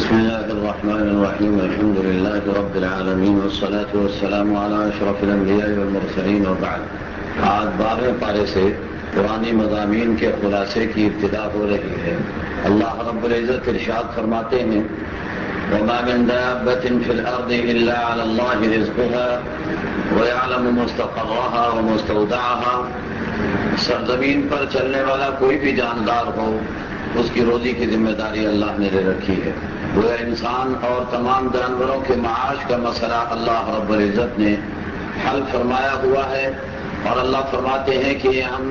بسم الله الرحمن الرحيم الحمد لله رب العالمين والصلاة والسلام على أشرف الأنبياء والمرسلين وبعد. آج 12ویں پارے سے پرانی مضامین کے خلاصے کی ابتدا ہو رہی ہے. اللہ رب العزت ارشاد فرماتے ہیں وما من دابة في الأرض إلا على الله رزقها ويعلم مستقرها ومستودعها. سرزمین پر چلنے والا کوئی بھی جاندار ہو اس کی روزی کی ذمہ داری اللہ نے لے رکھی ہے. وہ انسان اور تمام جانوروں کے معاش کا مسئلہ اللہ رب العزت نے حل فرمایا ہوا ہے. اور اللہ فرماتے ہیں کہ ہم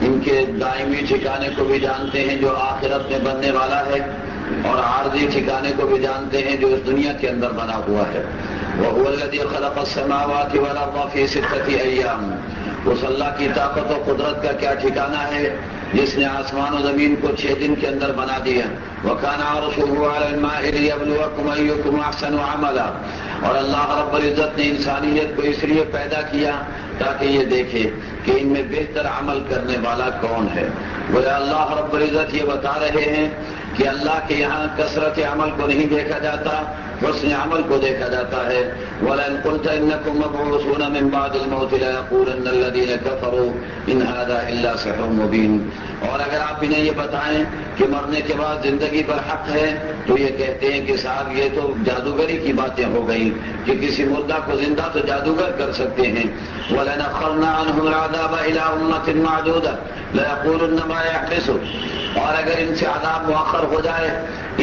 ان کے دائمی ٹھکانے کو بھی جانتے ہیں جو آخرت میں بننے والا ہے، اور عارضی ٹھکانے کو بھی جانتے ہیں جو اس دنیا کے اندر بنا ہوا ہے. وَهُوَ الَّذِي خَلَقَ السَّمَاوَاتِ وَالْأَرْضَ فِي سِتَّةِ أَيَّامٍ. اس اللہ کی طاقت و قدرت کا کیا ٹھکانہ ہے جس نے آسمان و زمین کو 6 دن کے اندر بنا دیا. وَكَانَ عَرْشُهُ عَلَى الْمَاءِ لِيَبْلُوَكُمْ أَيُّكُمْ أَحْسَنُ عَمَلًا. اور اللہ رب العزت نے انسانیت کو اس لیے پیدا کیا تاکہ یہ دیکھے کہ ان میں بہتر عمل کرنے والا کون ہے. وہ اللہ رب العزت یہ بتا رہے ہیں کہ اللہ کے یہاں کثرت عمل کو نہیں دیکھا جاتا، حسن عمل کو دیکھا جاتا ہے. وَلَئِن قُلْتَ إِنَّكُمْ مَبْعُوثُونَ مِن بَعْدِ الْمَوْتِ لَيَقُولَنَّ الَّذِينَ كَفَرُوا إِنْ هَذَا إِلَّا سِحْرٌ مُبِينٌ. اور اگر آپ انہیں یہ بتائیں کہ مرنے کے بعد زندگی پر حق ہے تو یہ کہتے ہیں کہ صاحب یہ تو جادوگری کی باتیں ہو گئیں کہ کسی مردہ کو زندہ تو جادوگر کر سکتے ہیں. وَلَئِنْ أَخَّرْنَا عَنْهُمُ الْعَذَابَ إِلَىٰ أُمَّةٍ مَّعْدُودَةٍ لَيَقُولُنَّ مَا يَحْبِسُهُ. اور اگر ان سے عذاب مؤخر ہو جائے،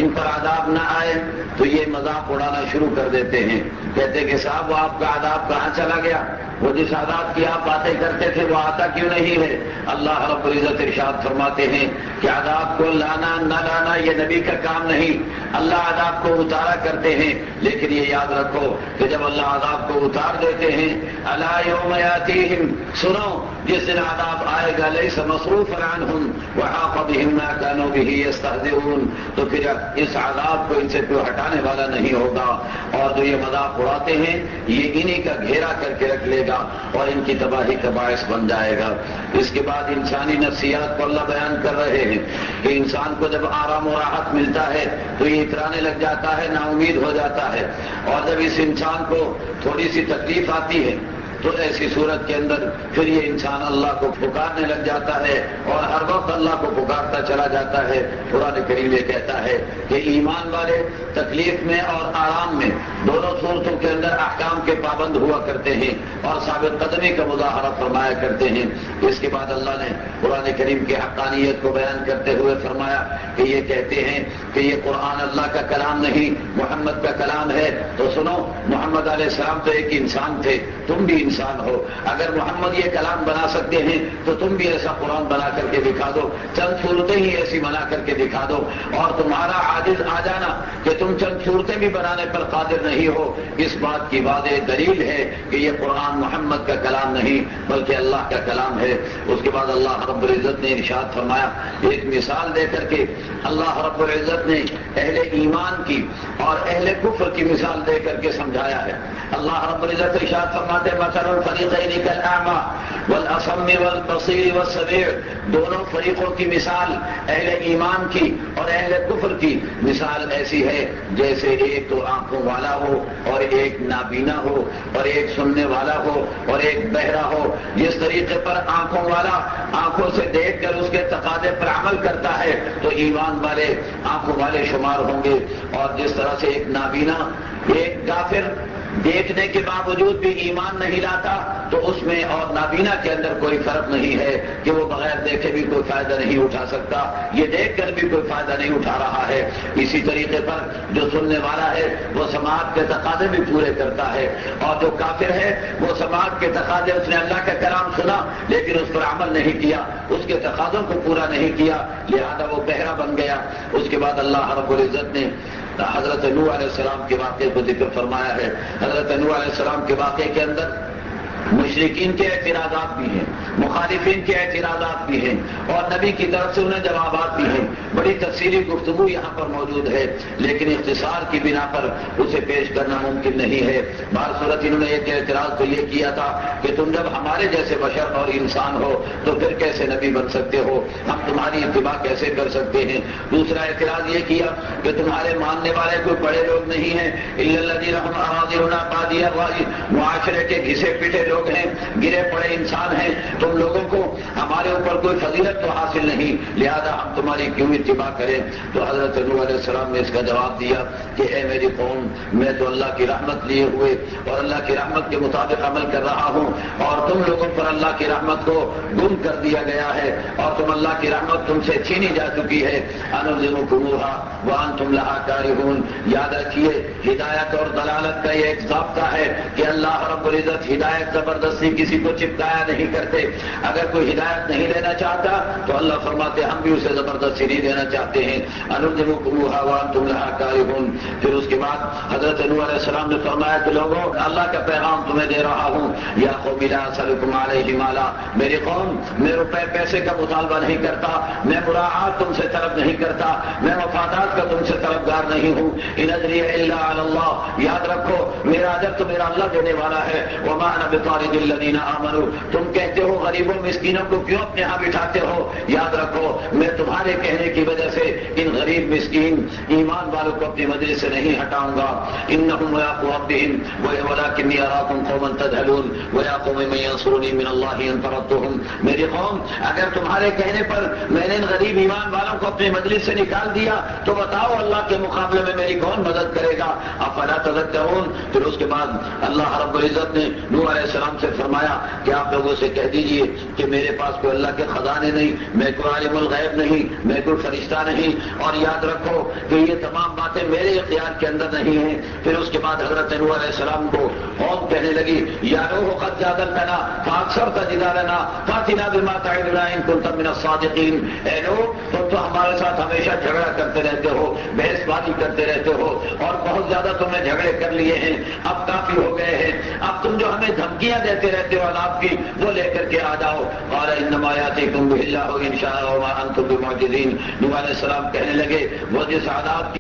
ان پر عذاب نہ آئے تو یہ مذاق اڑانا شروع کر دیتے ہیں. کہتے کہ صاحب وہ آپ کا عذاب کہاں چلا گیا؟ وہ جس عذاب کی آپ باتیں کرتے تھے وہ آتا کیوں نہیں ہے؟ اللہ رب العزت ارشاد فرماتے ہیں کہ عذاب کو لانا نہ لانا یہ نبی کا کام نہیں. اللہ عذاب کو اتارا کرتے ہیں، لیکن یہ یاد رکھو کہ جب اللہ عذاب کو اتار دیتے ہیں الا یوم یاتیہم، سنو جس دن عذاب آئے گا لیس مصروفا عنہم وحاق بہم ما کانوا بہ یستہزئون، تو پھر اس عذاب کو ان سے کوئی ہٹانے والا نہیں ہوگا، اور جو یہ مذاق اڑاتے ہیں یہ انہی کا گھیرا کر کے رکھ لے گا اور ان کی تباہی کا باعث بن جائے گا. اس کے بعد انسانی نفسیات کو اللہ بیان کر رہے ہیں کہ انسان کو جب آرام و راحت ملتا ہے تو یہ اترانے لگ جاتا ہے، نا امید ہو جاتا ہے، اور جب اس انسان کو تھوڑی سی تکلیف آتی ہے تو ایسی صورت کے اندر پھر یہ انسان اللہ کو پکارنے لگ جاتا ہے اور ہر وقت اللہ کو پکارتا چلا جاتا ہے. قرآن کریم یہ کہتا ہے کہ ایمان والے تکلیف میں اور آرام میں دونوں صورتوں کے اندر احکام کے پابند ہوا کرتے ہیں اور ثابت قدمی کا مظاہرہ فرمایا کرتے ہیں. اس کے بعد اللہ نے قرآن کریم کی حقانیت کو بیان کرتے ہوئے فرمایا کہ یہ کہتے ہیں کہ یہ قرآن اللہ کا کلام نہیں محمد کا کلام ہے. تو سنو، محمد علیہ السلام تو ایک انسان تھے، تم بھی انسان ہو. اگر محمد یہ کلام بنا سکتے ہیں تو تم بھی ایسا قرآن بنا کر کے دکھا دو، چند صورتیں ہی ایسی بنا کر کے دکھا دو. اور تمہارا عاجز آ جانا کہ تم چند صورتیں بھی بنانے پر قادر نہیں ہو، اس بات کی واضح دلیل ہے کہ یہ قرآن محمد کا کلام نہیں بلکہ اللہ کا کلام ہے. اس کے بعد اللہ رب العزت نے ارشاد فرمایا، ایک مثال دے کر کے اللہ رب العزت نے اہل ایمان کی اور اہل کفر کی مثال دے کر کے سمجھایا ہے. اللہ رب العزت ارشاد فرماتے مثل الفریقین کالاعمی والاصم والبصیر والسمیع. دونوں فریقوں کی مثال اہل ایمان کی اور اہل کفر کی مثال ایسی ہے جیسے ایک تو آنکھوں والا ہو اور ایک نابینا ہو اور ایک سننے والا ہو اور ایک بہرا ہو. جس طریقے پر آنکھوں والا آنکھوں سے دیکھ کر اس کے تقاضے پر عمل کرتا ہے تو ایمان والے آنکھوں والے شمار ہوں گے، اور جس طرح سے ایک نابینا ایک کافر دیکھنے کے باوجود بھی ایمان نہیں لاتا تو اس میں اور نابینا کے اندر کوئی فرق نہیں ہے کہ وہ بغیر دیکھے بھی کوئی فائدہ نہیں اٹھا سکتا، یہ دیکھ کر بھی کوئی فائدہ نہیں اٹھا رہا ہے. اسی طریقے پر جو سننے والا ہے وہ سماعت کے تقاضے بھی پورے کرتا ہے، اور جو کافر ہے وہ سماعت کے تقاضے، اس نے اللہ کا کلام سنا لیکن اس پر عمل نہیں کیا، اس کے تقاضوں کو پورا نہیں کیا، لہذا وہ بہرا بن گیا. اس کے بعد اللہ رب العزت نے حضرت نوح علیہ السلام کے واقعے کو ذکر فرمایا ہے. حضرت نوح علیہ السلام کے واقعے کے اندر مشرکین کے اعتراضات بھی ہیں مخالفین کے اعتراضات بھی ہیں اور نبی کی طرف سے انہیں جوابات بھی ہیں. بڑی تفصیلی گفتگو یہاں پر موجود ہے لیکن اختصار کی بنا پر اسے پیش کرنا ممکن نہیں ہے. بہر صورت انہوں نے ایک اعتراض تو یہ کیا تھا کہ تم جب ہمارے جیسے بشر اور انسان ہو تو پھر کیسے نبی بن سکتے ہو, ہم تمہاری اتباع کیسے کر سکتے ہیں. دوسرا اعتراض یہ کیا کہ تمہارے ماننے والے کوئی بڑے لوگ نہیں ہیں, الا الذین هم اراذلنا بادی الرأی, معاشرے کے گھسے پٹے لوگ ہیں, گرے پڑے انسان ہیں, تم لوگوں کو ہمارے اوپر کوئی فضیلت تو حاصل نہیں, لہذا ہم تمہاری کیوں اتباع کریں. تو حضرت نوح علیہ السلام نے اس کا جواب دیا کہ اے میری قوم, میں تو اللہ کی رحمت لیے ہوئے اور اللہ کی رحمت کے مطابق عمل کر رہا ہوں, اور تم لوگوں پر اللہ کی رحمت کو گم کر دیا گیا ہے اور تم اللہ کی رحمت تم سے چھینی جا چکی ہے. انلزمکموها وانتم لها کارہون. یاد رکھیے ہدایت اور دلالت کا یہ ایک ضابطہ ہے کہ اللہ رب العزت ہدایت زبردستی کسی کو چپکایا نہیں کرتے. اگر کوئی ہدایت نہیں لینا چاہتا تو اللہ فرماتے ہم بھی اسے زبردستی نہیں دینا چاہتے ہیں. انلزمکموها وانتم لها کارہون. پھر اس کے بعد حضرت نوح علیہ السلام نے فرمایا کہ لوگوں اللہ کا پیغام تمہیں دے رہا ہوں, یا قوم لا اسألکم علیہ مالا, میری قوم میں روپے پیسے کا مطالبہ نہیں کرتا, میں مراعات تم سے طلب نہیں کرتا, میں مفادات کا تم سے طلبگار نہیں ہوں. ان اجری الا علی اللہ, یاد رکھو میرا اجر تو میرا اللہ دینے والا ہے. وما انا بطارد الذین آمنوا, تم کہتے ہو غریبوں مسکینوں کو کیوں اپنے ہاں بٹھاتے ہو, یاد رکھو میں تمہارے کہنے کی وجہ سے ان غریب مسکین ایمان والوں کو اپنی مجلس سے نہیں ہٹاؤں گا. انہم ملاقو ربہم ولکنی اراکم قوما تجہلون ویا قوم من ینصرنی من اللہ ان طردتہم. میری قوم اگر تمہارے کہنے پر میں نے ان غریب ایمان والوں کو اپنی مجلس سے نکال دیا تو بتاؤ اللہ کے مقابلے میں میری کون مدد کرے گا. افلا تذکرون. پھر اس کے بعد اللہ رب العزت نے نوح علیہ السلام سے فرمایا کہ آپ لوگوں سے کہہ دیجئے کہ میرے پاس کوئی اللہ کے خزانے نہیں, میں کوئی عالم الغیب نہیں, میں کوئی فرشتہ نہیں, اور یاد رکھو کہ یہ تمام باتیں میرے اختیار کے اندر نہیں ہیں. پھر اس کے بعد حضرت نوح علیہ السلام کو قوم کہنے لگی یا نوح قد جادلتنا فاکثرت جدالنا فاتنا بما تعدنا ان كنت من الصادقین. اے نوح تم تو ہمارے ساتھ ہمیشہ جھگڑا کرتے رہتے ہو, بحث بازی کرتے رہتے ہو, اور بہت زیادہ تم نے جھگڑے کر لیے ہیں, اب کافی ہو گئے ہیں. اب تم جو ہمیں دھمکیاں دیتے رہتے ہو عذاب کی وہ لے کر کے آ جاؤ. قال انما یاتیکم بہ اللہ ان شاء وما انتم بمعجزین. نوح علیہ السلام کہنے لگے وہ جس عذاب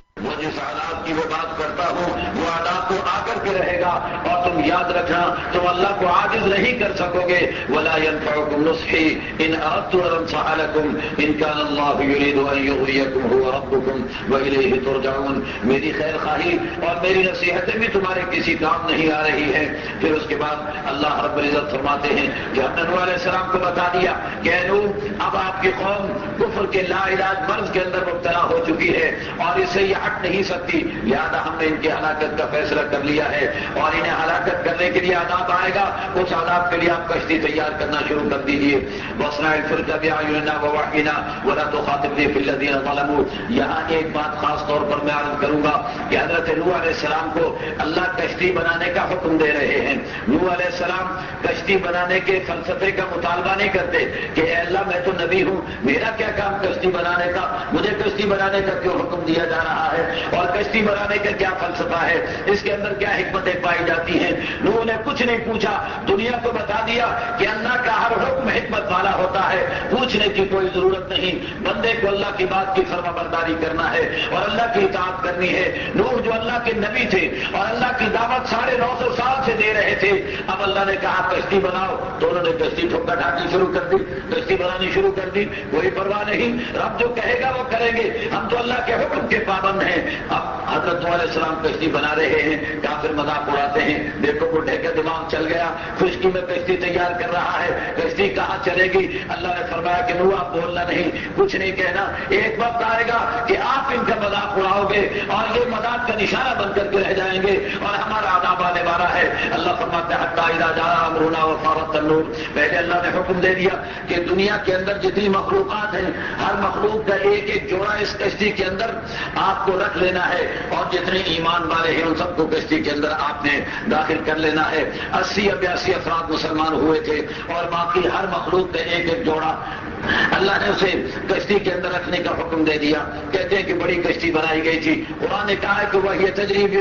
کی وہ بات کرتا ہوں وہ عذاب تو آ کر کے رہے گا, اور تم یاد رکھنا تم اللہ کو عاجز نہیں کر سکو گے. ولا ينفعكم نصحي ان اردت ان انصح لكم ان كان الله يريد ان يغويكم هو ربكم واليه ترجعون. میری خیر خواہی اور میری نصیحتیں بھی تمہارے کسی کام نہیں آ رہی ہیں. پھر اس کے بعد اللہ رب العزت فرماتے ہیں کہ ہم نے نوح علیہ السلام کو بتا دیا کہ نوح اب آپ کی قوم کفر کے لا علاج مرض کے اندر مبتلا ہو چکی ہے اور اس سے یہ ہٹ نہیں سکتی, لہذا ہم نے ان کی ہلاکت کا فیصلہ کر لیا ہے, اور انہیں ہلاکت کرنے کے لیے عذاب آئے گا. اس عذاب کے لیے آپ کشتی تیار کرنا شروع کر دیجیے. وَاصْنَعِ الْفُلْكَ بِأَعْيُنِنَا وَوَحْيِنَا وَلَا تُخَاطِبْنِي فِي الَّذِينَ ظَلَمُوا. یہاں ایک بات خاص طور پر میں عرض کروں گا کہ حضرت نوح علیہ السلام کو اللہ کشتی بنانے کا حکم دے رہے ہیں. نوح علیہ السلام کشتی بنانے کے فلسفے کا مطالبہ نہیں کرتے کہ اے اللہ میں تو نبی ہوں, میرا کیا کام کشتی بنانے کا, مجھے کشتی بنانے کا کیوں حکم دیا جا رہا ہے, اور کشتی بنانے کا کیا فلسفہ ہے, اس کے اندر کیا حکمتیں پائی جاتی ہیں. نوح نے کچھ نہیں پوچھا, دنیا کو بتا دیا کہ اللہ کا ہر حکم حکمت والا ہوتا ہے, پوچھنے کی کوئی ضرورت نہیں. بندے کو اللہ کی بات کی فرما برداری کرنا ہے اور اللہ کی اطاعت کرنی ہے. نوح جو اللہ کے نبی تھے اور اللہ کی دعوت 950 سال سے دے رہے تھے, اب اللہ نے کہا کشتی بناؤ تو انہوں نے کشتی ٹھوکا ڈھاکی شروع کر دی, کشتی بنانی شروع کر دی. کوئی پرواہ نہیں, رب جو کہے گا وہ کریں گے, ہم تو اللہ کے حکم کے پابند ہیں. اب حضرت نوح علیہ السلام کشتی بنا رہے ہیں, کافر مذاق اڑاتے ہیں, دیکھو بڈھے کا دماغ چل گیا, خشکی میں کشتی تیار کر رہا ہے, کشتی کہاں چلے گی. اللہ نے فرمایا کہ نوح آپ بولنا نہیں, کچھ نہیں کہنا, ایک وقت آئے گا کہ آپ ان کا مذاق اڑاؤ گے اور یہ مذاق کا نشانہ بن کر کے رہ جائیں گے اور ہمارا عذاب آنے والا ہے. اللہ فرماتا ہے حتی اذا جاء امرنا وفارت النور. پہلے اللہ نے حکم دے دیا کہ دنیا کے اندر جتنی مخلوقات ہیں ہر مخلوق کا ایک ایک جوڑا اس کشتی کے اندر آپ کو رکھ لینا ہے, اور جتنے ایمان والے ہیں ان سب کو کشتی کے اندر آپ نے داخل کر لینا ہے. 80 یا 82 افراد مسلمان ہوئے تھے اور باقی ہر مخلوق نے ایک ایک جوڑا اللہ نے اسے کشتی کے اندر رکھنے کا حکم دے دیا. کہتے ہیں کہ بڑی کشتی بنائی گئی تھی. قرآن نے کہا ہے کہ وہ یہ تجریب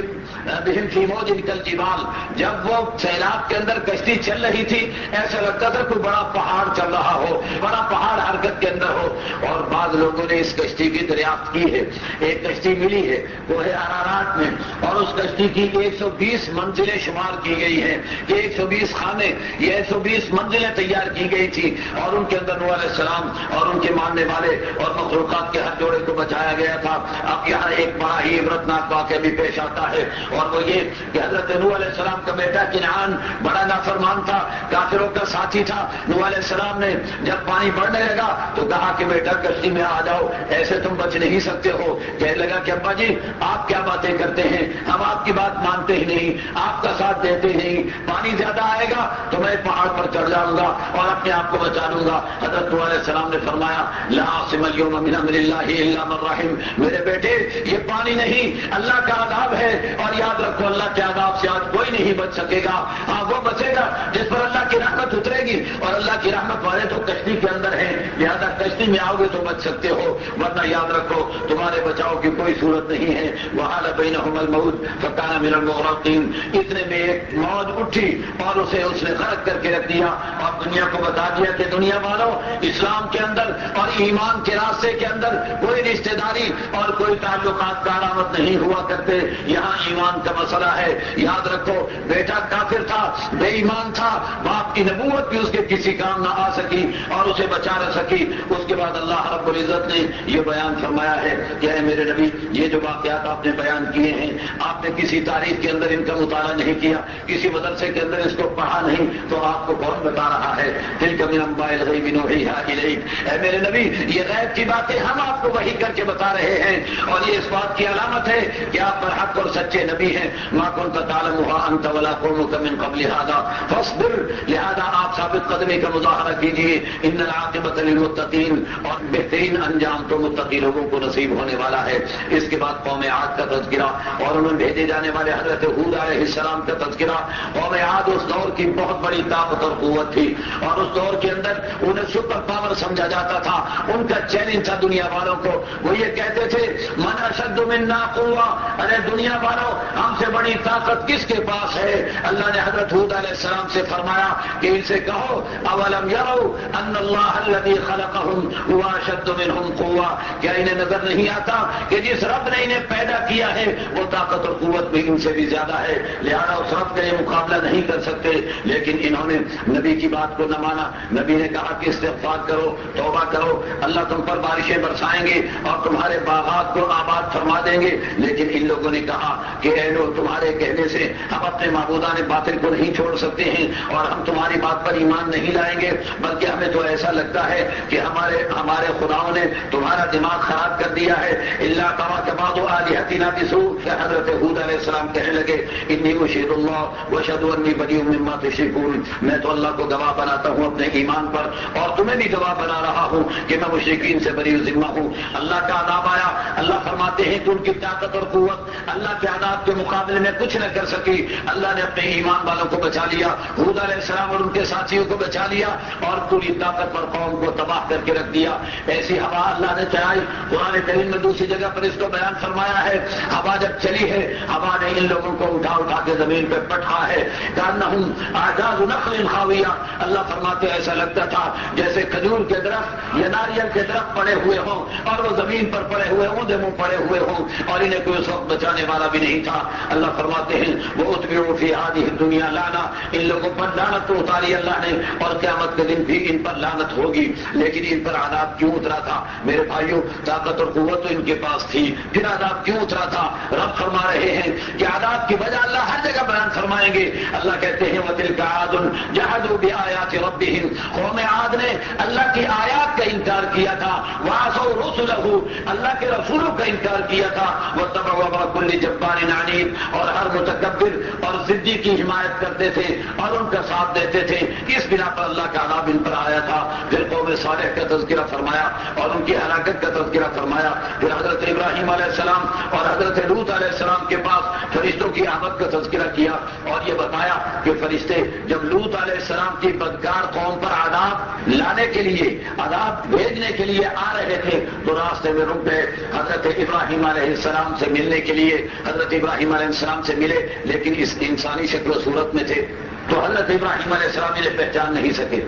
بہم فی موج کالجبال، جب وہ سیلاب کے اندر کشتی چل رہی تھی ایسا لگتا تھا کوئی بڑا پہاڑ چل رہا ہو، بڑا پہاڑ حرکت کے اندر ہو. اور بعض لوگوں نے اس کشتی کی دریافت کی ہے. ایک کشتی ملی ہے وہ ہے ارارات میں، اور اس کشتی کی 120 منزلیں شمار کی گئی ہیں کہ 120 خانے، یہ 120 منزلیں تیار کی گئی تھی، اور ان کے اندر نوح علیہ السلام اور ان کے ماننے والے اور مخلوقات کے ہر جوڑے کو بچایا گیا تھا. اب یہاں ایک بڑا ہی عبرتناک واقعہ بھی پیش آتا ہے، اور وہ یہ کہ حضرت نوح علیہ السلام کا بیٹا کنعان بڑا نافرمان تھا، کافروں کا ساتھی تھا. نوح علیہ السلام نے جب پانی بڑھنے لگا تو کہا کہ بیٹا کشتی میں آ جاؤ، ایسے تم بچ نہیں سکتے ہو. کہنے لگا کہ ابا جی آپ کیا باتیں کرتے ہیں، ہم آپ کی بات مانتے ہی نہیں، آپ کا ساتھ دیتے ہی نہیں. پانی زیادہ آئے گا تو میں پہاڑ پر چڑھ جاؤں گا اور اپنے آپ کو بچا لوں گا. حضرت نوح علیہ السلام نے فرمایا لا عاصم اليوم من امر اللہ الا من رحم. میرے بیٹے یہ پانی نہیں، اللہ کا عذاب ہے، اور یاد رکھو اللہ کے عذاب سے آج کوئی نہیں بچ سکے گا. ہاں وہ بچے گا جس پر اللہ کی رحمت اترے گی، اور اللہ کی رحمت والے تو کشتی کے اندر ہیں، لہذا کشتی میں آؤ گے تو بچ سکتے ہو، ورنہ یاد رکھو تمہارے بچاؤ کی کوئی صورت نہیں ہے. وحال بینہم الموج فکان من المغرقین. اتنے میں ایک موج اٹھی اور اسے اس نے غرق کر کے رکھ دیا، اور دنیا کو بتا دیا کہ دنیا والوں اسلام کے اندر اور ایمان کے راستے کے اندر کوئی رشتہ داری اور کوئی تعلقات کارآمد نہیں ہوا کرتے. یہاں ایمان کا مسئلہ ہے. یاد رکھو بیٹا کافر تھا، بے ایمان تھا، باپ کی نبوت بھی اس کے کسی کام نہ آ سکی اور اسے بچا نہ سکی. اس کے بعد اللہ رب العزت نے یہ بیان فرمایا ہے کہ اے میرے نبی یہ جو واقعات آپ نے بیان کیے ہیں آپ نے کسی تاریخ کے اندر ان کا مطالعہ نہیں کیا، کسی مدرسے کے اندر اس کو پڑھا نہیں، تو آپ کو کون بتا رہا ہے؟ تلک من انباء الغیب نوحیھا الیک. اے میرے نبی یہ غیب کی باتیں ہم آپ کو وحی کر کے بتا رہے ہیں، اور یہ اس بات کی علامت ہے کہ آپ پر حق اور سچے نبی ہیں. ما كنت تعلمها انت ولا قومك من قبل هذا فاصبر. لہذا آپ ثابت قدمی کا مظاہرہ کیجیے. ان العاقبۃ للمتقین. اور بہترین انجام تو متقی لوگوں کو نصیب ہونے والا ہے. اس کے بعد قوم عاد کا تذکرہ اور انہیں بھیجے جانے والے حضرت ہود علیہ السلام کا تذکرہ. قوم عاد اس دور کی بہت بڑی طاقت اور قوت تھی، اور اس دور کے اندر انہیں سپر پاور سمجھا جاتا تھا. ان کا چیلنج تھا دنیا والوں کو. وہ یہ کہتے تھے من اشد منا قوہ. ارے دنیا والوں ہم سے بڑی طاقت کس کے پاس ہے؟ اللہ نے حضرت ہود علیہ السلام سے فرمایا کہ ان سے کہو اولم یروا ان اللہ الذی خلقهم هو اشد منهم قوہ. کیا انہیں نظر نہیں آتا کہ جس رب نے انہیں پیدا کیا ہے وہ طاقت اور قوت بھی ان سے بھی زیادہ ہے، لہذا اس رب کا یہ مقابلہ نہیں کر سکتے. لیکن انہوں نے نبی کی بات کو نہ مانا. نبی نے کہا کہ استغفار کرو، توبہ کرو، اللہ تم پر بارشیں برسائیں گے اور تمہارے باغات کو آباد فرما دیں گے. لیکن ان لوگوں نے کہا کہ اے لوگ تمہارے کہنے سے ہم اپنے معبودان باطل کو نہیں چھوڑ سکتے ہیں اور ہم تمہاری بات پر ایمان نہیں لائیں گے، بلکہ ہمیں تو ایسا لگتا ہے کہ ہمارے خداؤں نے تمہارا دماغ خراب کر دیا ہے. اللہ کما کباد آلہتنا بسوء. حضرت ہود علیہ السلام کہنے لگے انی اشہد اللہ واشہد انی بریء مما تشرکون. میں تو اللہ کو گواہ بناتا ہوں اپنے ایمان پر اور تمہیں بھی گواہ بنا رہا ہوں کہ میں مشرکین سے بری ذمہ ہوں. اللہ کا عذاب آیا. اللہ فرماتے ہیں کہ ان کی طاقت اور قوت اللہ کے عذاب کے مقابلے میں کچھ نہ کر سکی. اللہ نے اپنے ایمان والوں کو بچا لیا، ہود علیہ السلام اور ان کے ساتھیوں کو بچا لیا، اور پوری طاقت پر قوم کو تباہ کر کے رکھ دیا. ایسی ہوا اللہ نے چلائی. قرآن کریم میں دوسری جگہ پر اس کو بیان فرمایا ہے. ہوا جب چلی ہے ہوا نے ان لوگوں کو اٹھا کے زمین پہ پٹھا ہے. کانہم اعجاز نخل خاویہ. اللہ فرماتے ایسا لگتا تھا جیسے کھجور کے درخت یا ناریل کے درخت پڑے ہوئے ہوں اور وہ زمین پر پڑے ہوئے ہوں، دموں پڑے ہوئے ہوں، اور انہیں کوئی اس وقت بچانے والا بھی نہیں تھا. اللہ فرماتے ہیں وہ اتبعوا فی ہذہ الدنیا لعنہ. ان لوگوں پر لعنت تو اتاری اللہ نے اور قیامت کے دن بھی ان پر لعنت ہوگی. لیکن ان پر عذاب کیوں اترا تھا میرے بھائیوں؟ طاقت اور قوت تو ان کے پاس تھی، پھر عذاب کیوں اترا تھا؟ رب فرما رہے ہیں کہ عذاب کی وجہ اللہ ہر جگہ بیان فرمائیں گے. اللہ کہتے ہیں وَتِلْكَ عَادٌ جَحَدُوا بِآيَاتِ رَبِّهِمْ. قوم عاد نے اللہ کی آیات کا انکار کیا تھا. وَعَصَوْا رُسُلَهُ. اللہ کے رسولوں کا انکار کیا تھا. وَاتَّبَعُوا أَمْرَ كُلِّ جَبَّارٍ عَنِيدٍ. اور ہر متکبر اور ضدی کی حمایت کرتے تھے اور ان کا ساتھ دیتے تھے. اس بنا پر اللہ کا عذاب ان پر آیا تھا. پھر قوم صالح کا تذکرہ فرمایا اور ان کی ہلاکت کا تذکرہ فرمایا. پھر حضرت ابراہیم علیہ السلام اور حضرت لوط علیہ السلام کے پاس فرشتوں کی آمد کا تذکرہ کیا اور یہ بتایا کہ فرشتے جب لوط علیہ السلام کی بدکار قوم پر عذاب لانے کے لیے، عذاب بھیجنے کے لیے آ رہے تھے تو راستے میں رک گئے، حضرت ابراہیم علیہ السلام سے ملنے کے لیے حضرت ابراہیم علیہ السلام سے ملے، لیکن اس انسانی شکل و صورت میں تھے تو حضرت ابراہیم علیہ السلام انہیں پہچان نہیں سکے۔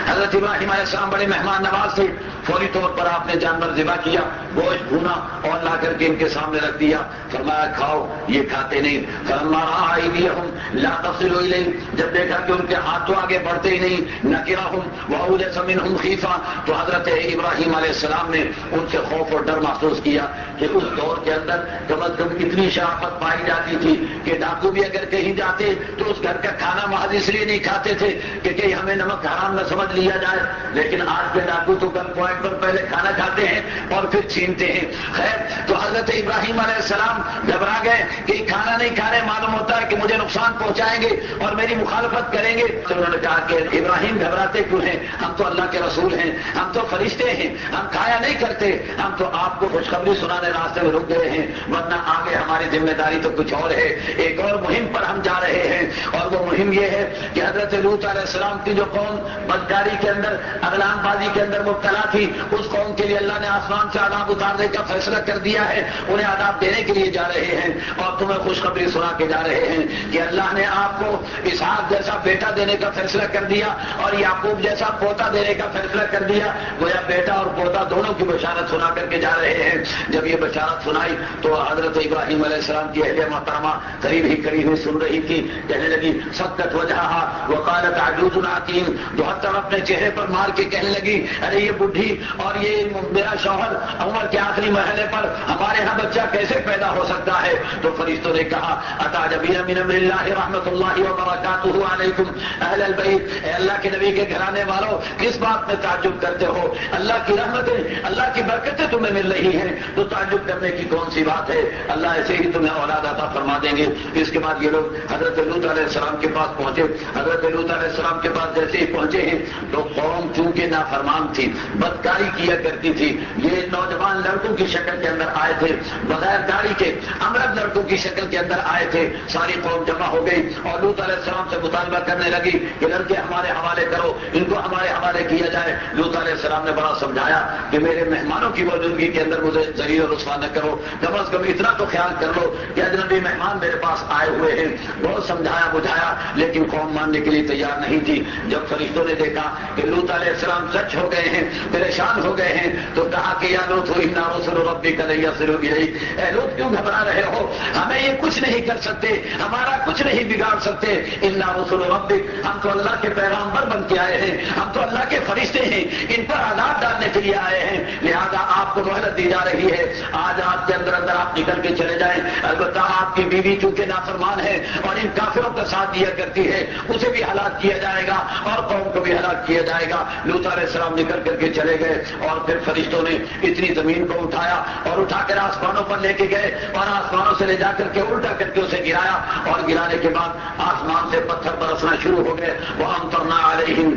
حضرت ابراہیم علیہ السلام بڑے مہمان نواز تھے، فوری طور پر آپ نے جانور ذبح کیا، گوشت بھونا اور لا کر کے ان کے سامنے رکھ دیا، فرمایا کھاؤ، یہ کھاتے نہیں۔ فلما رأى أيديهم لا تصل إليه، جب دیکھا کہ ان کے ہاتھ تو آگے بڑھتے ہی نہیں، نكرهم وأوجس منهم خيفة، تو حضرت ابراہیم علیہ السلام نے ان سے خوف اور ڈر محسوس کیا کہ اس دور کے اندر کم از کم اتنی شرافت پائی جاتی تھی کہ ڈاکو بھی اگر کہیں جاتے تو اس گھر کا کھانا محض اس لیے نہیں کھاتے تھے کہ کہیں ہمیں نمک حرام نہ سمجھ لیا جائے، لیکن آج کے ڈاکو تو گن پوائنٹ پر پہلے کھانا کھاتے ہیں اور پھر چھینتے ہیں۔ خیر، تو حضرت ابراہیم علیہ السلام گھبرا گئے کہ کھانا نہیں کھانے، معلوم ہوتا ہے کہ مجھے نقصان پہنچائیں گے اور میری مخالفت کریں گے۔ تو انہوں نے کہا کہ ابراہیم گھبراتے کیوں ہیں، ہم تو اللہ کے رسول ہیں، ہم تو فرشتے ہیں، ہم کھایا نہیں کرتے، ہم تو آپ کو خوشخبری سنانے راستے میں رک گئے ہیں، ورنہ آگے ہماری ذمہ داری تو کچھ اور ہے، ایک اور مہم پر ہم جا رہے ہیں، اور وہ مہم یہ ہے کہ حضرت لوط علیہ السلام کی جو قوم بدکاری کے اندر، اغلام بازی کے اندر مبتلا تھی، اس قوم کے لیے اللہ نے آسمان سے عذاب اتارنے کا فیصلہ کر دیا ہے، انہیں عذاب دینے کے لیے جا رہے ہیں اور تمہیں خوشخبری سنا کے جا رہے ہیں کہ اللہ نے آپ کو اسحاق جیسا بیٹا دینے کا فیصلہ کر دیا اور یعقوب جیسا پوتا دینے کا فیصلہ کر دیا، گویا بیٹا اور پوتا دونوں کی بشارت سنا کر کے جا رہے ہیں۔ جب یہ بشارت سنائی تو حضرت ابراہیم علیہ السلام کی اہلیہ محترمہ قریب ہی سن رہی تھی، کہنے لگی سکت وجہہا وقالت عجوز عقیم، جو ہر طرف اپنے چہرے پر مار کے کہنے لگی ارے یہ بڈھی اور یہ میرا شوہر عمر کے آخری مرحلے پر، ہمارے ہاں بچہ کیسے پیدا ہو سکتا ہے؟ تو فرشتوں نے کہا اتعجبین من امر اللہ رحمۃ اللہ وبرکاتہ علیکم اہل البیت، اے اللہ کے نبی کے گھرانے والوں کس بات میں تعجب کرتے ہو؟ اللہ کی رحمتیں، اللہ کی برکتیں تمہیں مل رہی ہیں تو تعجب کرنے کی کون سی بات ہے؟ اللہ ایسے ہی تمہیں اولاد عطا فرما دیں گے۔ اس کے بعد یہ لوگ حضرت لوط علیہ السلام کے پاس پہنچے۔ حضرت لوط علیہ السلام کے پاس جیسے ہی پہنچے ہیں تو قوم چونکہ نافرمان تھی، بدکاری کیا کرتی تھی، یہ نوجوان لڑکوں کی شکل کے اندر آئے تھے، بغیر داڑھی کے امرد لڑکوں کی شکل کے اندر آئے تھے، ساری قوم جمع ہو گئی اور لوط علیہ السلام سے مطالبہ کرنے لگی کہ لڑکے ہمارے حوالے کرو، ان کو ہمارے حوالے کیا جائے۔ لوط علیہ السلام نے بڑا سمجھایا کہ میرے مہمانوں کی موجودگی کے اندر مجھے ذلیل اور رسوا نہ کرو، کم از کم اتنا تو خیال کر لو کہ اجنبی مہمان میرے پاس آئے ہوئے ہیں۔ بہت سمجھایا بجھایا لیکن قوم ماننے کے لیے تیار نہیں تھی۔ جب فرشتوں نے دیکھا کہ لوط علیہ السلام سچ ہو گئے ہیں، پریشان ہو گئے ہیں، تو کہا کہ یا لوط انا رسل ربک لن یصلوا الیک، اے لوط کیوں گھبرا رہے ہو؟ ہمیں یہ کچھ نہیں کر سکتے، ہمارا کچھ نہیں بگاڑ سکتے، انا رسل ربک، ہم تو اللہ کے پیغامبر بن کے آئے ہیں، ہم تو اللہ کے فرشتے ہیں، ان پر عذاب ڈالنے کے لیے آئے ہیں، لہذا آپ کو مہلت دی جا رہی ہے، آج رات کے اندر آپ نکل کے چلے جائیں۔ البتہ آپ کی بیوی چونکہ نافرمان ہے اور ان کافروں کا ساتھ دیا کرتی ہے، اسے بھی ہلاک کیا جائے گا اور قوم کو بھی ہلاک کیا جائے گا۔ لوط علیہ السلام نکل کر کے چلے گئے اور پھر فرشتوں نے اتنی زمین کو اٹھایا اور اٹھا کر آسمانوں پر لے کے گئے اور آسمانوں سے لے جا کر کے الٹا کر کے اسے گرایا، اور گرانے کے بعد آسمان سے پتھر برسنا شروع ہو گئے۔ وَأَمْطَرْنَا عَلَيْهِمْ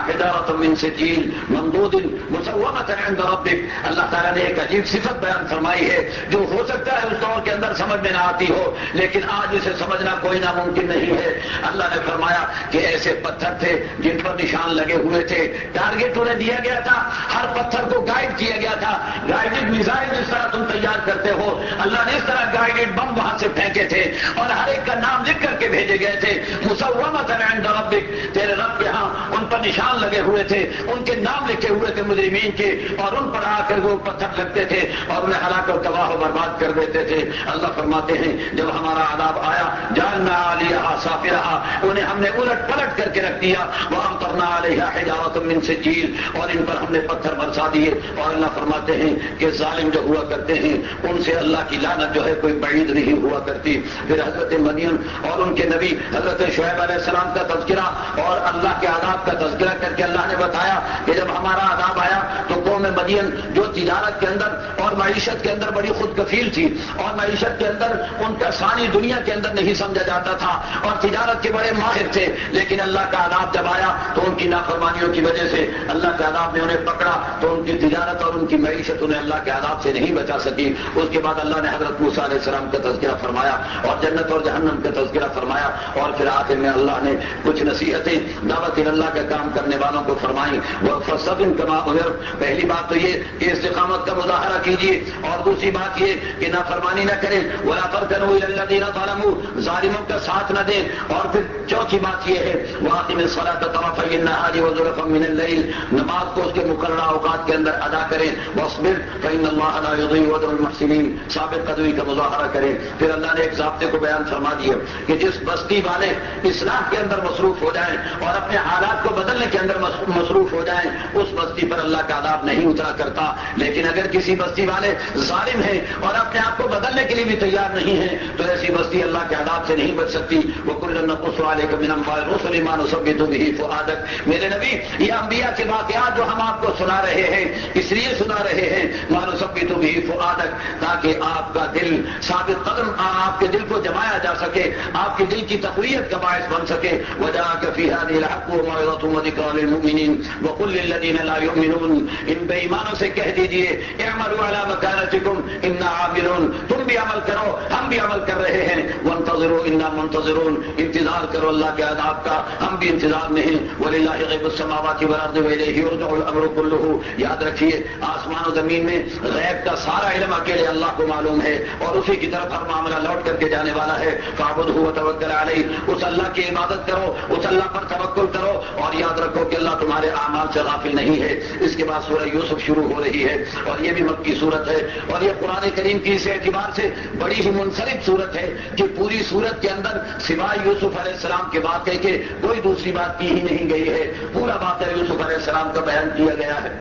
حِجَارَةً مِّن سِجِّيلٍ مَّنضُودٍ مُّسَوَّمَةً عِندَ رَبِّكَ، اللہ تعالیٰ نے ایک عجیب صفت بیان فرمائی ہے جو ہو سکتا ہے اس دور کے اندر سمجھ میں نہ آتی ہو، لیکن آج اسے سمجھنا کوئی ناممکن نہیں ہے۔ اللہ نے فرمایا کہ ایسے پتھر تھے جن پر نشان لگے ہوئے تھے، ٹارگیٹ انہیں دیا گیا تھا، ہر پتھر کو گائیڈ کیا گیا تھا۔ گائیڈڈ میزائل جس طرح تم تیار کرتے ہو، اللہ نے اس طرح گائیڈڈ بم وہاں سے پھینکے تھے اور ہر ایک کا نام لکھ کر کے بھیجے گئے تھے۔ مسومۃ عند ربک، تیرے رب کے ہاں ان پر نشان لگے ہوئے تھے، ان کے نام لکھے ہوئے تھے مجرمین کے، اور ان پر آ کر وہ پتھر لگتے تھے اور انہیں ہلاک اور تباہ و برباد کر دیتے تھے۔ اللہ فرماتے ہیں جب ہمارا عذاب آیا جعلنا علیہا سافلہا، انہیں ہم نے الٹ پلٹ کر کے رکھ دیا، وامطرنا علیہا حجارۃ من سجیل، اور ان پر ہم نے پتھر برسا دیے۔ اور اللہ فرماتے ہیں کہ ظالم جو ہوا کرتے ہیں ان سے اللہ کی لعنت جو ہے کوئی بعید نہیں ہوا کرتی۔ پھر حضرت مدین اور ان کے نبی حضرت شعیب علیہ السلام کا تذکرہ اور اللہ کے عذاب کا تذکرہ کر کے اللہ نے بتایا کہ جب ہمارا عذاب آیا تو قوم مدین جو تجارت کے اندر اور معیشت کے اندر بڑی خود کفیل تھی اور معیشت کے اندر ان کا ثانی دنیا کے اندر نہیں سمجھا جاتا تھا اور تجارت کے بڑے ماہر تھے، لیکن اللہ کا عذاب جب آیا تو ان کی نافرمانیوں کی وجہ سے اللہ کے عذاب نے انہیں پکڑا تو ان کی تجارت اور ان کی معیشت انہیں اللہ کے عذاب سے نہیں بچا سکی۔ اس کے بعد اللہ نے حضرت موسیٰ علیہ السلام کا تذکرہ فرمایا اور جنت اور جہنم کا تذکرہ فرمایا، اور پھر آخر میں اللہ نے کچھ نصیحتیں دعوت اللہ کا کام کرنے والوں کو فرمائیں۔ وَفَصَّبْرٍ كَمَا أُمِرْ، پہلی بات تو یہ کہ استقامت کا مظاہرہ کیجیے، اور دوسری بات یہ کہ نافرمانی نہ کریں، وَلَا تَرْكَنُوا إِلَى الَّذِينَ ظَلَمُوا، ظالموں کا ساتھ نہ دیں، اور پھر چوتھی بات یہ ہے وَأَقِمِ الصَّلَاةَ طَرَفَيِ النَّهَارِ وَزُلَفًا مِنَ اللَّيْلِ، نماز کو اس کے مقررہ اوقات کے اندر ادا کریں، وَاصْبِرْ فَإِنَّ اللَّهَ لَا يُضِيعُ أَجْرَ الْمُحْسِنِينَ، ثابت قدمی کا مظاہرہ کریں۔ پھر اللہ نے ایک ضابطے کو بیان فرما دیا کہ جس بستی والے اصلاح کے اندر مصروف ہو جائیں اور اپنے حالات کو بدلنے کے اندر مصروف ہو جائیں، اس بستی پر اللہ کا عذاب نہیں اترا کرتا، لیکن اگر کسی بستی والے ظالم ہیں اور اپنے آپ کو بدلنے کے لیے بھی تیار نہیں ہیں تو ایسی بستی اللہ کے عذاب سے نہیں بچ سکتی۔ وَكُلًّا نَقُصُّ عَلَيْكَ مِنْ أَنْبَاءِ الرُّسُلِ مَا نُثَبِّتُ بِهِ فُؤَادَكَ، میرے نبی یہ انبیاء کے واقعات جو ہم آپ کو سنا رہے ہیں اس لیے سنا رہے ہیں مَا نُثَبِّتُ بِهِ فُؤَادَكَ، تاکہ آپ کا دل ثابت قدم، آپ کے دل کو جمایا جا سکے، آپ کے دل کی تقویت کا باعث بن سکے۔ وَجَاءَكَ فِي هَذِهِ الْحَقُّ وَمَوْعِظَةٌ وَذِكْرَىٰ لِلْمُؤْمِنِينَ وَقُل لِّلَّذِينَ لَا يُؤْمِنُونَ، ان بے ایمانوں سے کہہ دیجئے اعملوا علی مکانتکم انا عاملون، تم بھی عمل کرو ہم بھی عمل کر رہے ہیں، وانتظروا انا منتظرون، انتظار کرو اللہ کے عذاب کا ہم بھی انتظار میں ہیں۔ وَلِلَّهِ غَيْبُ السَّمَاوَاتِ وَالْأَرْضِ وَإِلَيْهِ يُرْجَعُ الْأَمْرُ كُلُّهُ، یاد رکھیے آسمان و زمین میں غیب کا سارا علم اکیلے اللہ کو معلوم ہے اور اسی کی طرف ہر معاملہ لوٹ کر کے جانے والا ہے۔ فَاعْبُدْهُ وَتَوَكَّلْ عَلَيْهِ، اس اللہ کی عبادت کرو، اس اللہ پر توکل کرو، اور یاد رکھو کہ اللہ تمہارے اعمال سے غافل نہیں ہے۔ اس کے بعد سورہ یوسف شروع ہو رہی ہے اور یہ بھی مکی صورت ہے، اور یہ قرآن کریم کی اس اعتبار سے بڑی ہی منفرد صورت ہے کہ پوری صورت کے اندر سوائے یوسف علیہ السلام کے واقعے کے کوئی دوسری بات کی ہی نہیں گئی ہے، پورا واقعہ یوسف علیہ السلام کا بیان کیا گیا ہے۔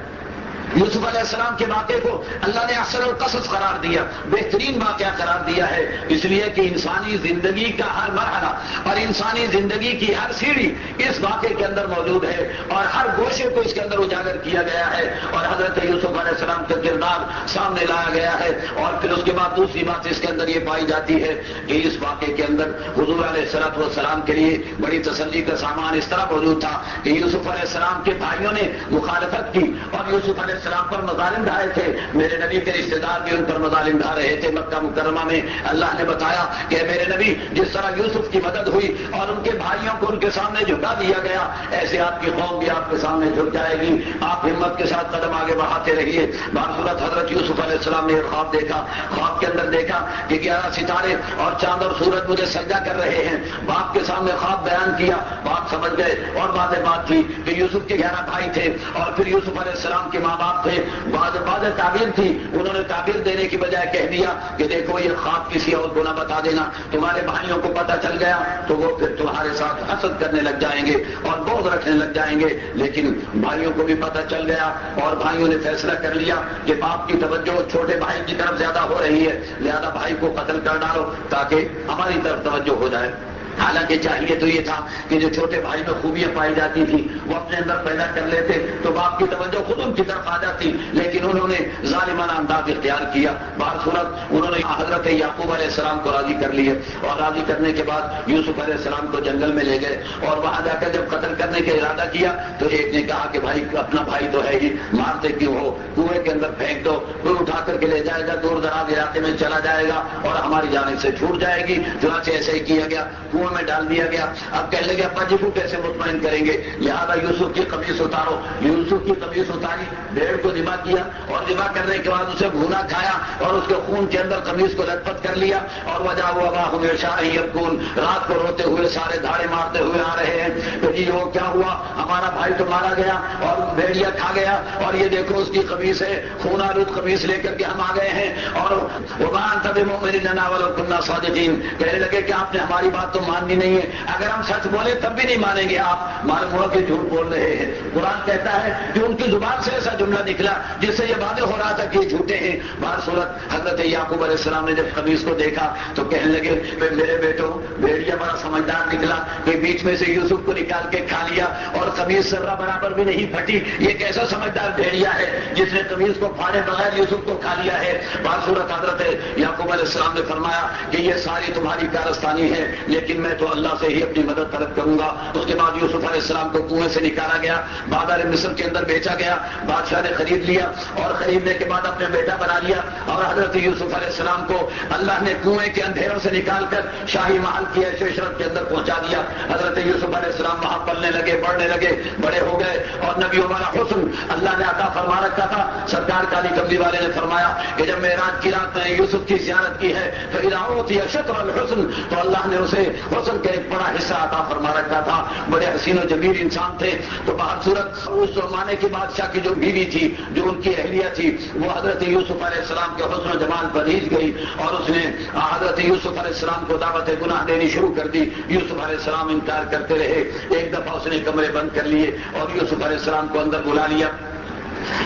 یوسف علیہ السلام کے واقعے کو اللہ نے احسن القصص قرار دیا، بہترین واقعہ قرار دیا ہے، اس لیے کہ انسانی زندگی کا ہر مرحلہ اور انسانی زندگی کی ہر سیڑھی اس واقعے کے اندر موجود ہے اور ہر گوشے کو اس کے اندر اجاگر کیا گیا ہے اور حضرت یوسف علیہ السلام کا کردار سامنے لایا گیا ہے۔ اور پھر اس کے بعد دوسری بات اس کے اندر یہ پائی جاتی ہے کہ اس واقعے کے اندر حضور علیہ السلام کے لیے بڑی تسلی کا سامان اس طرح موجود تھا کہ یوسف علیہ السلام کے بھائیوں نے مخالفت کی اور یوسف علیہ السلام پر مظالم ڈھائے تھے، میرے نبی کے رشتے دار بھی ان پر مظالم ڈھا رہے تھے۔ مکہ مکرمہ میں اللہ نے بتایا کہ میرے نبی جس طرح یوسف کی مدد ہوئی اور ان کے بھائیوں کو ان کے سامنے جھکا دیا گیا، ایسے آپ کی قوم بھی آپ کے سامنے جھک جائے گی، آپ ہمت کے ساتھ قدم آگے بڑھاتے رہیے۔ بصورت حضرت یوسف علیہ السلام نے ایک خواب دیکھا، خواب کے اندر دیکھا کہ 11 ستارے اور چاند اور سورج مجھے سجدہ کر رہے ہیں۔ باپ کے سامنے خواب بیان کیا، باپ سمجھ گئے، اور واضح بات تھی کہ یوسف کے 11 بھائی تھے اور پھر یوسف علیہ السلام کے ماں باپ تھے۔ بعض تعبیر تھی، انہوں نے تعبیر دینے کی بجائے کہہ دیا کہ دیکھو یہ خواب کسی اور کو نہ بتا دینا، تمہارے بھائیوں کو پتہ چل گیا تو وہ پھر تمہارے ساتھ حسد کرنے لگ جائیں گے اور بغض رکھنے لگ جائیں گے۔ لیکن بھائیوں کو بھی پتہ چل گیا اور بھائیوں نے فیصلہ کر لیا کہ باپ کی توجہ چھوٹے بھائی کی طرف زیادہ ہو رہی ہے، لہذا بھائی کو قتل کر ڈالو تاکہ ہماری طرف توجہ ہو جائے۔ حالانکہ چاہیے تو یہ تھا کہ جو چھوٹے بھائی میں خوبیاں پائی جاتی تھی وہ اپنے اندر پیدا کر لیتے تو باپ کی توجہ خود ان کی طرف آ جاتی، لیکن انہوں نے ظالمانہ انداز اختیار کیا۔ بہرصورت انہوں نے حضرت یعقوب علیہ السلام کو راضی کر لیے اور راضی کرنے کے بعد یوسف علیہ السلام کو جنگل میں لے گئے اور وہاں جا کر جب قتل کرنے کا ارادہ کیا تو ایک نے کہا کہ بھائی اپنا بھائی تو ہے ہی، مارتے کیوں ہو، کنویں کے اندر پھینک دو، کوئی اٹھا کر کے لے جائے گا، دور دراز علاقے میں چلا جائے گا اور ہماری جانب سے چھوٹ جائے گی۔ چنانچہ ایسے ہی کیا گیا، کنویں میں ڈال دیا گیا۔ اب کہنے لگے ابا جی کو کیسے مطمئن کریں گے، لہذا یوسف کی قمیص اتارو۔ یوسف کی قمیص اتاری، بھیڑ کو ذبح کیا اور ذبح کرنے کے بعد اسے بھونا کھایا اور اس کے خون کے اندر قمیص کو لت پت کر لیا اور وجہ ہوا باہ ہمیشہ یبکون، رات کو روتے ہوئے سارے دھاڑے مارتے ہوئے آ رہے ہیں کہ جی وہ کیا ہوا، ہمارا بھائی تو مارا گیا اور بھیڑیا کھا گیا اور یہ دیکھو اس کی قمیص ہے، خون آلود قمیص لے کر کے ہم آ گئے ہیں اور وما انت بمؤمن لنا ولو كنا صادقین، کہنے لگے کہ آپ نے ہماری بات تو مان ماننی نہیں ہے. اگر ہم سچ بولے تب بھی نہیں مانیں گے. آپ معلوم ہوا کہ جھوٹ بول رہے ہیں. قرآن کہتا ہے کہ ان کی زبان سے ایسا جملہ نکلا جس سے یہ واضح ہو رہا تھا کہ یہ جھوٹے ہیں. بہر صورت حضرت یعقوب علیہ السلام نے جب قمیص کو دیکھا تو کہنے لگے میرے بیٹوں بھیڑیا بڑا سمجھدار نکلا کہ بیچ میں سے یوسف کو نکال کے کھا لیا اور قمیص سرا برابر بھی نہیں پھٹی. یہ کیسا سمجھدار بھیڑیا ہے جس نے قمیص کو پھاڑے بغیر یوسف کو کھا لیا ہے. بہر صورت حضرت یعقوب علیہ السلام نے فرمایا کہ یہ ساری تمہاری کارستانی ہے لیکن میں تو اللہ سے ہی اپنی مدد طلب کروں گا. اس کے بعد یوسف علیہ السلام کو کنویں سے نکالا گیا, بازار مصر کے اندر بیچا گیا. بادشاہ نے خرید لیا اور خریدنے کے بعد اپنے بیٹا بنا لیا اور حضرت یوسف علیہ السلام کو اللہ نے کنویں کے اندھیروں سے نکال کر شاہی محل کی عیش و عشرت کے اندر پہنچا دیا. حضرت یوسف علیہ السلام وہاں پلنے لگے, بڑھنے لگے, بڑے ہو گئے اور نبی ہمارا حسن اللہ نے عطا فرما رکھا تھا. سرکار کالی کملی والے نے فرمایا کہ جب معراج کی رات میں یوسف کی زیارت کی ہے تو اراؤتی شطر الحسن, تو اللہ نے اسے حسن کا ایک بڑا حصہ عطا فرما رکھا تھا. بڑے حسین و جمیل انسان تھے. تو بہر صورت اس زمانے کے بادشاہ کی جو بیوی تھی, جو ان کی اہلیہ تھی, وہ حضرت یوسف علیہ السلام کے حسن و جمال پر ریجھ گئی اور اس نے حضرت یوسف علیہ السلام کو دعوت گناہ دینی شروع کر دی. یوسف علیہ السلام انکار کرتے رہے. ایک دفعہ اس نے کمرے بند کر لیے اور یوسف علیہ السلام کو اندر بلا لیا.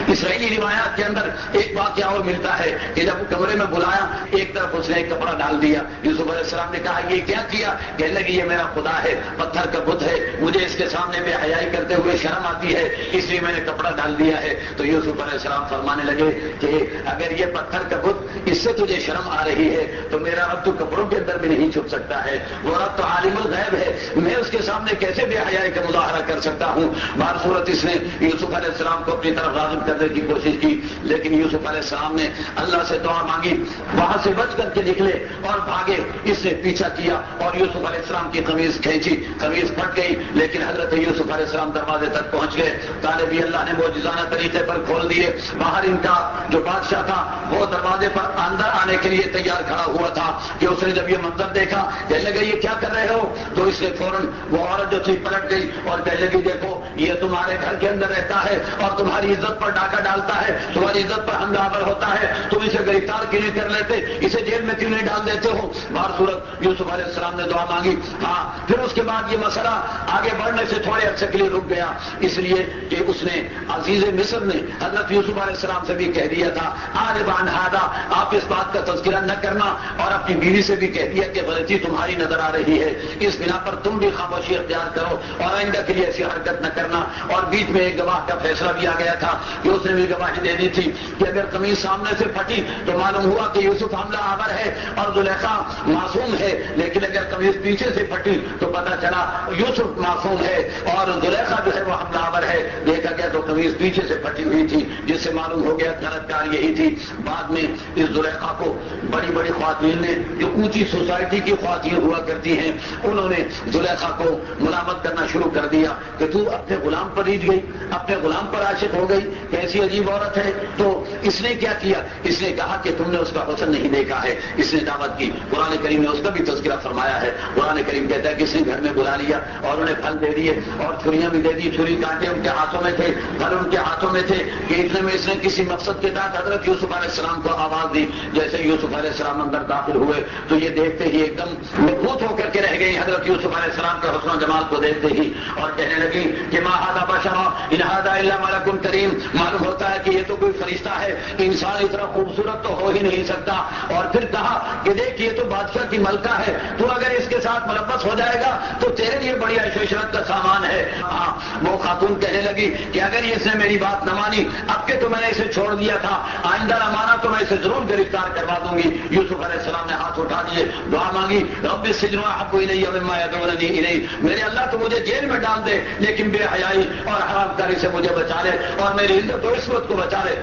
اسرائیلی روایات کے اندر ایک واقعہ اور ملتا ہے کہ جب کمرے میں بلایا ایک طرف اس نے ایک کپڑا ڈال دیا. یوسف علیہ السلام نے کہا یہ کیا کیا؟ کہنے لگی یہ میرا خدا ہے, پتھر کا بت ہے, مجھے اس کے سامنے بے حیائی کرتے ہوئے شرم آتی ہے اس لیے میں نے کپڑا ڈال دیا ہے. تو یوسف علیہ السلام فرمانے لگے کہ اگر یہ پتھر کا بت اس سے تجھے شرم آ رہی ہے تو میرا رب تو کپڑوں کے اندر بھی نہیں چھپ سکتا ہے, وہ رب تو عالم الغیب ہے, میں اس کے سامنے کیسے بے حیائی کا مظاہرہ کر سکتا ہوں. بہر صورت اس نے یوسف علیہ السلام کو اپنی طرف راغب کرنے کی کوشش کی لیکن یوسف علیہ السلام نے اللہ سے دعا مانگی, وہاں سے بچ کر کے نکلے اور بھاگے. اس نے پیچھا کیا اور یوسف علیہ السلام کی قمیض کھینچی, قمیض پھٹ گئی لیکن حضرت یوسف علیہ السلام دروازے تک پہنچ گئے. تالے بھی اللہ نے معجزانہ طریقے پر کھول دیے. باہر ان کا جو بادشاہ تھا وہ دروازے پر اندر آنے کے لیے تیار کھڑا ہوا تھا کہ اس نے جب یہ منظر دیکھا کہنے لگے یہ کیا کر رہے ہو؟ تو اس نے فوراً وہ عورت جو تھی پلٹ گئی اور کہنے لگی دیکھو یہ تمہارے گھر کے اندر رہتا ہے اور تمہاری عزت پر ڈاکہ ڈالتا ہے, تمہاری عزت پر حملہ آور ہوتا ہے, تم اسے گرفتار کیوں نہیں کر لیتے, اسے جیل میں کیوں نہیں ڈال دیتے ہو. بہر صورت یوسف علیہ السلام نے دعا مانگی. ہاں پھر اس کے بعد یہ مسئلہ آگے بڑھنے سے تھوڑے عرصے کے لیے رک گیا اس لیے کہ اس نے عزیز مصر نے حضرت یوسف علیہ السلام سے بھی کہہ دیا تھا آربان ہادا, آپ اس بات کا تذکرہ نہ کرنا, اور اپنی بیوی سے بھی کہہ دیا کہ غلطی تمہاری نظر آ رہی ہے, اس بنا پر تم بھی خاموشی اختیار کرو اور آئندہ کے لیے ایسی حرکت نہ کرنا. اور بیچ میں ایک گواہ کا فیصلہ بھی آ گیا تھا کہ اس نے بھی گواہی دے دی تھی کہ اگر قمیض سامنے سے پھٹی تو معلوم ہوا کہ یوسف حملہ آور ہے اور زلیخا معصوم ہے, لیکن اگر قمیض پیچھے سے پھٹی تو پتہ چلا یوسف معصوم ہے اور زلیخا جو ہے وہ حملہ آور ہے. دیکھا گیا تو قمیض پیچھے سے پھٹی ہوئی تھی جس سے معلوم ہو گیا غلط کار یہی تھی. بعد میں اس زلیخا کو بڑی بڑی خواتین نے جو اونچی سوسائٹی کی خواتین ہوا کرتی ہیں انہوں نے زلیخا کو ملامت کرنا شروع کر دیا کہ تو اپنے غلام پر ریجھ گئی, اپنے غلام پر عاشق ہو گئی, کیسی عجیب عورت ہے. تو اس نے کیا کیا, اس نے کہا کہ تم نے اس کا حسن نہیں دیکھا ہے. اس نے دعوت کی, قرآن کریم نے اس کا بھی تذکرہ فرمایا ہے. قرآن کریم کہتا ہے کہ اس نے گھر میں بلا لیا اور انہیں پھل دے دیے اور چھریاں بھی دے دی. چھری کانٹے ان کے ہاتھوں میں تھے, پھل ان کے ہاتھوں میں تھے کہ اتنے میں اس نے کسی مقصد کے تحت حضرت یوسف علیہ السلام کو آواز دی. جیسے یوسف علیہ السلام اندر داخل ہوئے تو یہ دیکھتے ہی ایک دم مبہوت ہو کر کے رہ گئی حضرت یوسف علیہ السلام کے حسن و جمال کو دیکھتے ہی, اور کہنے لگی کہ ما ھذا بشر ان ھذا الا ملک کریم. معلوم ہوتا ہے کہ یہ تو کوئی فرشتہ ہے, انسان اتنا خوبصورت تو ہو ہی نہیں سکتا. اور پھر کہا کہ دیکھ یہ تو بادشاہ کی ملکہ ہے, تو اگر اس کے ساتھ ملبس ہو جائے گا تو تیرے لیے بڑی عیش و عشرت کا سامان ہے. ہاں وہ خاتون کہنے لگی کہ اگر اس نے میری بات نہ مانی اب کہ تو میں نے اسے چھوڑ دیا تھا, آئندہ نہ مانا تو میں اسے ضرور گرفتار کروا دوں گی. یوسف علیہ السلام نے ہاتھ اٹھا دیے, دعا مانگی رب السجن احب الی مما یدعوننی الیہ, میرے اللہ تو مجھے جیل میں ڈال دے لیکن بے حیائی اور حرام کاری سے مجھے بچا لے اور میری عزت و عصمت کو بچا لے.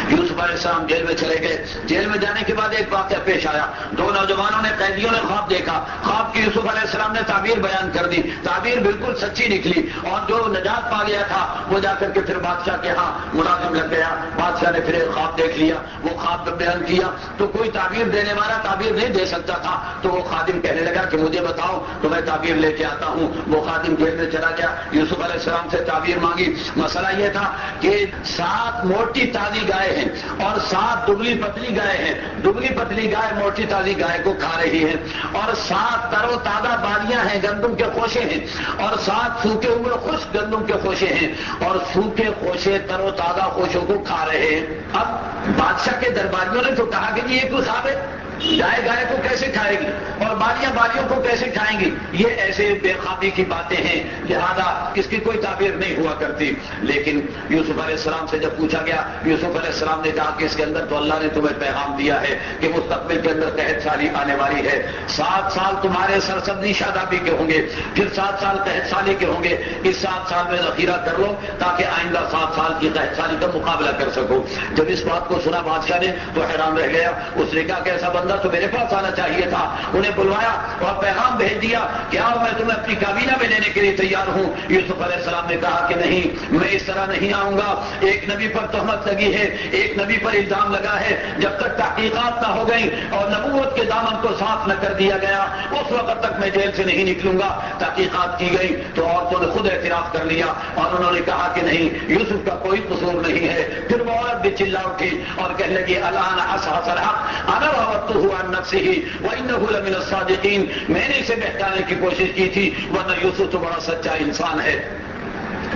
یوسف علیہ السلام جیل میں چلے گئے. جیل میں جانے کے بعد ایک واقعہ پیش آیا. دو نوجوانوں نے, قیدیوں نے خواب دیکھا. خواب کی یوسف علیہ السلام نے تعبیر بیان کر دی. تعبیر بالکل سچی نکلی اور جو نجات پا گیا تھا وہ جا کر کے پھر بادشاہ کے ہاں ملازم لگ گیا. بادشاہ نے پھر ایک خواب دیکھ لیا, وہ خواب بیان کیا تو کوئی تعبیر دینے والا تعبیر نہیں دے سکتا تھا. تو وہ خادم کہنے لگا کہ مجھے بتاؤ تو میں تعبیر لے کے آتا ہوں. وہ خادم جیل میں چلا گیا, یوسف علیہ السلام سے تعبیر مانگی. مسئلہ یہ تھا کہ 7 موٹی تازی گائے ہیں اور 7 دبلی پتلی گائے ہیں. دبلی پتلی گائے موٹی تازی گائے کو کھا رہی ہے اور 7 تر و تازہ بالیاں ہیں، گندم کے خوشے ہیں اور 7 سوکھے ہوئے خشک گندم کے خوشے ہیں اور سوکھے خوشے تر و تازہ خوشوں کو کھا رہے ہیں. اب بادشاہ کے درباریوں نے تو کہا کہ یہ کوئی خواب ہے، گائے گائے کو کیسے کھائے گی اور بالیاں بالیوں کو کیسے کھائیں گی؟ یہ ایسے بے خوابی کی باتیں ہیں، لہذا اس کی کوئی تعبیر نہیں ہوا کرتی. لیکن یوسف علیہ السلام سے جب پوچھا گیا، یوسف علیہ السلام نے کہا کہ اس کے اندر تو اللہ نے تمہیں پیغام دیا ہے کہ مستقبل کے اندر قحط سالی آنے والی ہے. 7 سال تمہارے سرسبزی شادابی کے ہوں گے، پھر 7 سال قحط سالی کے ہوں گے. اس 7 سال میں ذخیرہ کر لو تاکہ آئندہ 7 سال کی قحط سالی کا مقابلہ کر سکو. جب اس بات کو سنا بادشاہ نے تو حیران رہ گیا. اس نے کہا کہ ایسا بندہ تو میرے پاس آنا چاہیے تھا. انہیں بلوایا اور پیغام بھیج دیا کہ آؤ میں تمہیں اپنی کابینہ میں لینے کے لیے تیار ہوں. یوسف علیہ السلام نے کہا کہ نہیں، میں اس طرح نہیں آؤں گا. ایک نبی پر تہمت لگی ہے، ایک نبی پر الزام لگا ہے. جب تک تحقیقات نہ ہو گئی اور نبوت کے دامن کو صاف نہ کر دیا گیا اس وقت تک میں جیل سے نہیں نکلوں گا. تحقیقات کی گئی تو عورتوں نے خود اعتراف کر لیا اور انہوں نے کہا کہ نہیں، یوسف کا کوئی قصور نہیں ہے. پھر وہ عورت بھی چلا اٹھی اور کہنے لگی الآن حصحص الحق انا راودته عن نفسه وانه لمن الصادقین. میں نے اسے بہکانے کی کوشش کی تھی ورنہ یوسف تو بڑا سچا انسان ہے.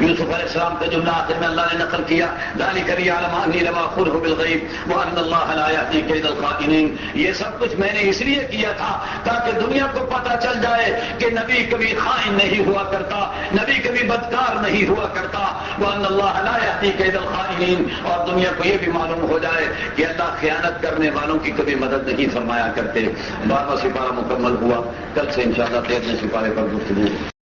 یوسف علیہ السلام کا جملہ آخر میں اللہ نے نقل کیا، ذلک لیعلم انی لم اخذہ بالغیب وان اللہ لا یہدی کید الخائنین. یہ سب کچھ میں نے اس لیے کیا تھا تاکہ دنیا کو پتہ چل جائے کہ نبی کبھی خائن نہیں ہوا کرتا، نبی کبھی بدکار نہیں ہوا کرتا. وان اللہ لا یہدی کید الخائنین، اور دنیا کو یہ بھی معلوم ہو جائے کہ اللہ خیانت کرنے والوں کی کبھی مدد نہیں فرمایا کرتے. 12واں سپارہ مکمل ہوا. کل سے انشاءاللہ 13ویں سپارے پر گفتگو.